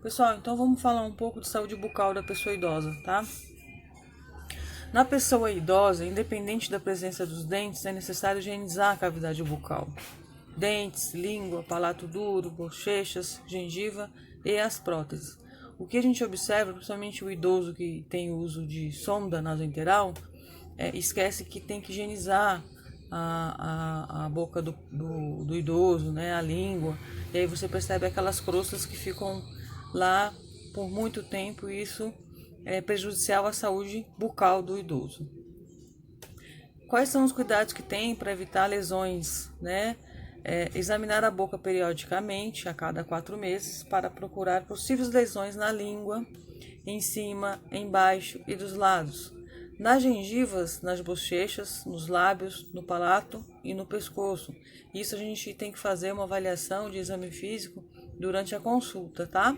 Pessoal, então vamos falar um pouco de saúde bucal da pessoa idosa, tá? Na pessoa idosa, independente da presença dos dentes, é necessário higienizar a cavidade bucal. Dentes, língua, palato duro, bochechas, gengiva e as próteses. O que a gente observa, principalmente o idoso que tem o uso de sonda nasointeral, esquece que tem que higienizar a boca do idoso, né, a língua, e aí você percebe aquelas crostas que ficam lá por muito tempo, e isso é prejudicial à saúde bucal do idoso. Quais são os cuidados que tem para evitar lesões, né? Examinar a boca periodicamente, a cada 4 meses, para procurar possíveis lesões na língua, em cima, embaixo e dos lados, nas gengivas, nas bochechas, nos lábios, no palato e no pescoço. Isso a gente tem que fazer uma avaliação de exame físico durante a consulta, tá?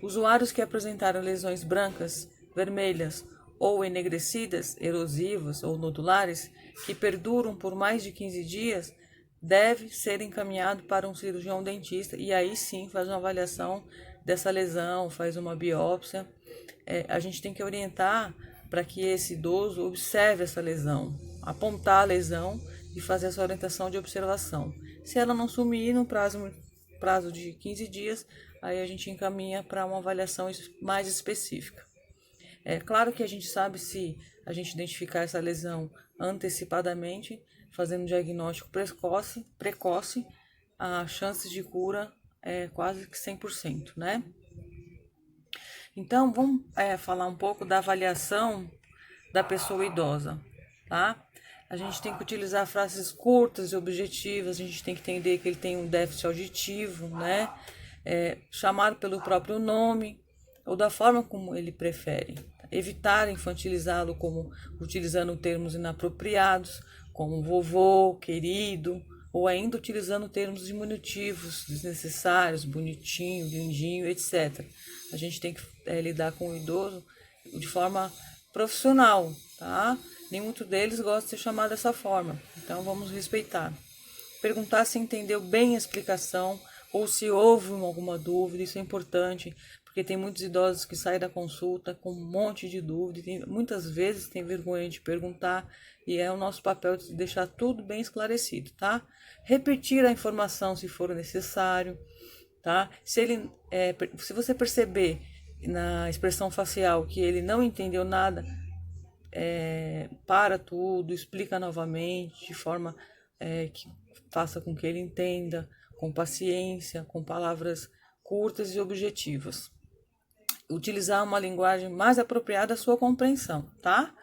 Usuários que apresentaram lesões brancas, vermelhas ou enegrecidas, erosivas ou nodulares, que perduram por mais de 15 dias, deve ser encaminhado para um cirurgião dentista e aí sim faz uma avaliação dessa lesão, faz uma biópsia. A gente tem que orientar para que esse idoso observe essa lesão, apontar a lesão e fazer essa orientação de observação. Se ela não sumir no prazo de 15 dias, aí a gente encaminha para uma avaliação mais específica. É claro que a gente sabe, se a gente identificar essa lesão antecipadamente, fazendo um diagnóstico precoce, a chance de cura é quase que 100%, né? Então, vamos falar um pouco da avaliação da pessoa idosa, tá? A gente tem que utilizar frases curtas e objetivas, a gente tem que entender que ele tem um déficit auditivo, né? Chamar pelo próprio nome ou da forma como ele prefere. Evitar infantilizá-lo como utilizando termos inapropriados, como vovô, querido, ou ainda utilizando termos diminutivos desnecessários, bonitinho, lindinho, etc. A gente tem que lidar com o idoso de forma profissional, tá? Nem muito deles gosta de ser chamado dessa forma, então vamos respeitar. Perguntar se entendeu bem a explicação ou se houve alguma dúvida, isso é importante, porque tem muitos idosos que saem da consulta com um monte de dúvida, e muitas vezes tem vergonha de perguntar, e é o nosso papel de deixar tudo bem esclarecido, tá? Repetir a informação se for necessário, tá? Se você perceber na expressão facial que ele não entendeu nada, para tudo, explica novamente, de forma que faça com que ele entenda, com paciência, com palavras curtas e objetivas. Utilizar uma linguagem mais apropriada à sua compreensão, tá?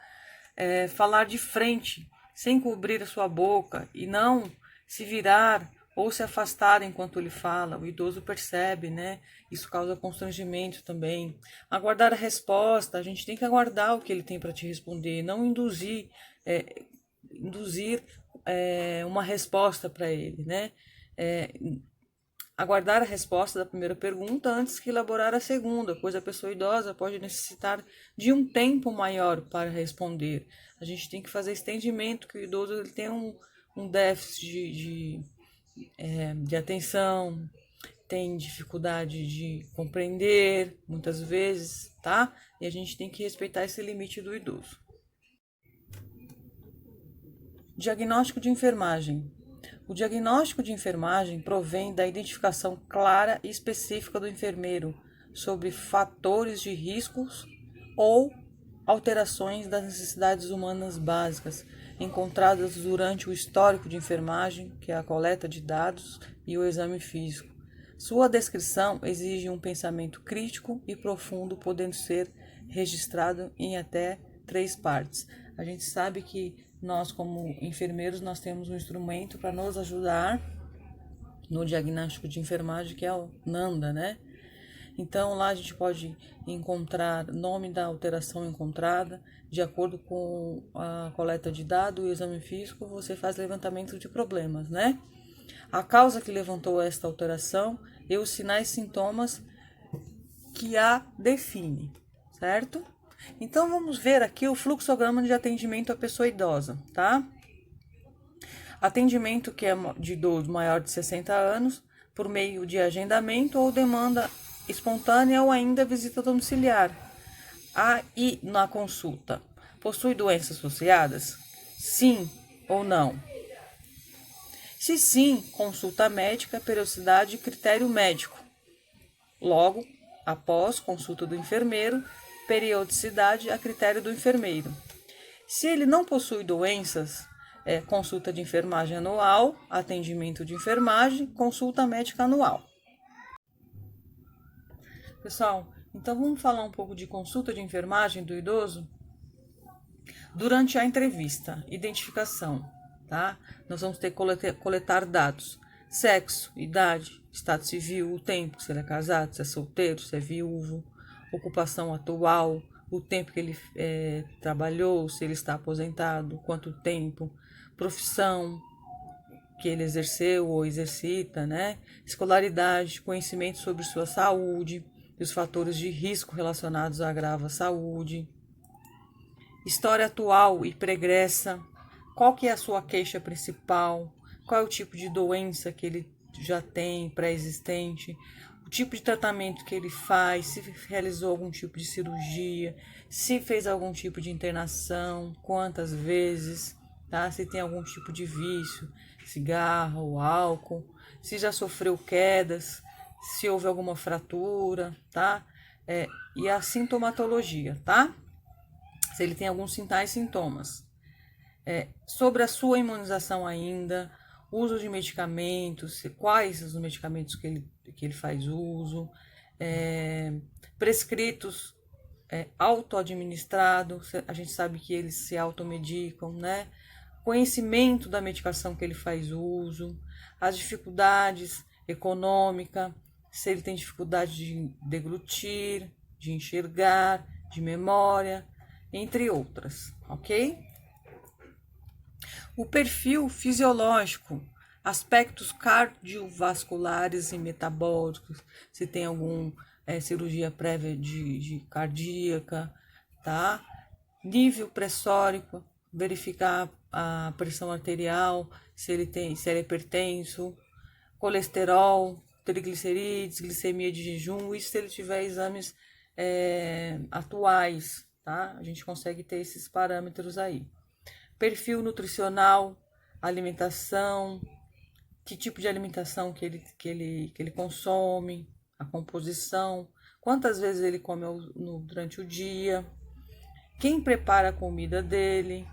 Falar de frente, sem cobrir a sua boca, e não se virar ou se afastar enquanto ele fala. O idoso percebe, né? Isso causa constrangimento também. Aguardar a resposta, a gente tem que aguardar o que ele tem para te responder, não induzir uma resposta para ele, né? Aguardar a resposta da primeira pergunta antes que elaborar a segunda, pois a pessoa idosa pode necessitar de um tempo maior para responder. A gente tem que fazer estendimento, que o idoso ele tem um déficit de atenção, tem dificuldade de compreender muitas vezes, tá? E a gente tem que respeitar esse limite do idoso. Diagnóstico de enfermagem. O diagnóstico de enfermagem provém da identificação clara e específica do enfermeiro sobre fatores de riscos ou alterações das necessidades humanas básicas encontradas durante o histórico de enfermagem, que é a coleta de dados e o exame físico. Sua descrição exige um pensamento crítico e profundo, podendo ser registrado em até 3 partes. A gente sabe que nós, como enfermeiros, nós temos um instrumento para nos ajudar no diagnóstico de enfermagem, que é o NANDA, né? Então, lá a gente pode encontrar nome da alteração encontrada, de acordo com a coleta de dados e o exame físico, você faz levantamento de problemas, né? A causa que levantou esta alteração e os sinais e sintomas que a define, certo? Então, vamos ver aqui o fluxograma de atendimento à pessoa idosa, tá? Atendimento que é de idoso maior de 60 anos, por meio de agendamento ou demanda espontânea ou ainda visita domiciliar. E na consulta, possui doenças associadas? Sim ou não? Se sim, consulta médica, periodicidade e critério médico. Logo, após consulta do enfermeiro, periodicidade a critério do enfermeiro. Se ele não possui doenças, consulta de enfermagem anual, atendimento de enfermagem, consulta médica anual. Pessoal, então vamos falar um pouco de consulta de enfermagem do idoso? Durante a entrevista, identificação, tá? Nós vamos ter que coletar dados: sexo, idade, estado civil, o tempo, se ele é casado, se é solteiro, se é viúvo, ocupação atual, o tempo que ele trabalhou, se ele está aposentado, quanto tempo, profissão que ele exerceu ou exercita, né? Escolaridade, conhecimento sobre sua saúde e os fatores de risco relacionados a agravo à saúde. História atual e pregressa, qual que é a sua queixa principal, qual é o tipo de doença que ele já tem pré-existente, o tipo de tratamento que ele faz, se realizou algum tipo de cirurgia, se fez algum tipo de internação, quantas vezes, tá? Se tem algum tipo de vício, cigarro, álcool, se já sofreu quedas, se houve alguma fratura, tá? E a sintomatologia, tá? Se ele tem alguns sinais e sintomas. Sobre a sua imunização ainda, uso de medicamentos, quais os medicamentos que ele faz uso, prescritos, auto-administrado, a gente sabe que eles se automedicam, né? Conhecimento da medicação que ele faz uso, as dificuldades econômicas, se ele tem dificuldade de deglutir, de enxergar, de memória, entre outras, ok? O perfil fisiológico, aspectos cardiovasculares e metabólicos, se tem algum cirurgia prévia de cardíaca, tá? Nível pressórico, verificar a pressão arterial, se ele é hipertenso, colesterol, triglicerídeos, glicemia de jejum, e se ele tiver exames atuais, tá? A gente consegue ter esses parâmetros aí. Perfil nutricional, alimentação, que tipo de alimentação que ele consome, a composição, quantas vezes ele come durante o dia, quem prepara a comida dele,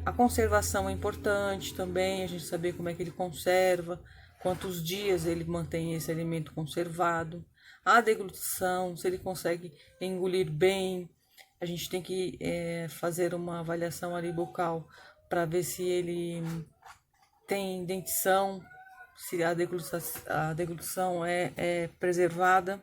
a conservação é importante também, a gente saber como é que ele conserva, quantos dias ele mantém esse alimento conservado, a deglutição, se ele consegue engolir bem. A gente tem que fazer uma avaliação ali bucal para ver se ele tem dentição, se a deglutição é preservada.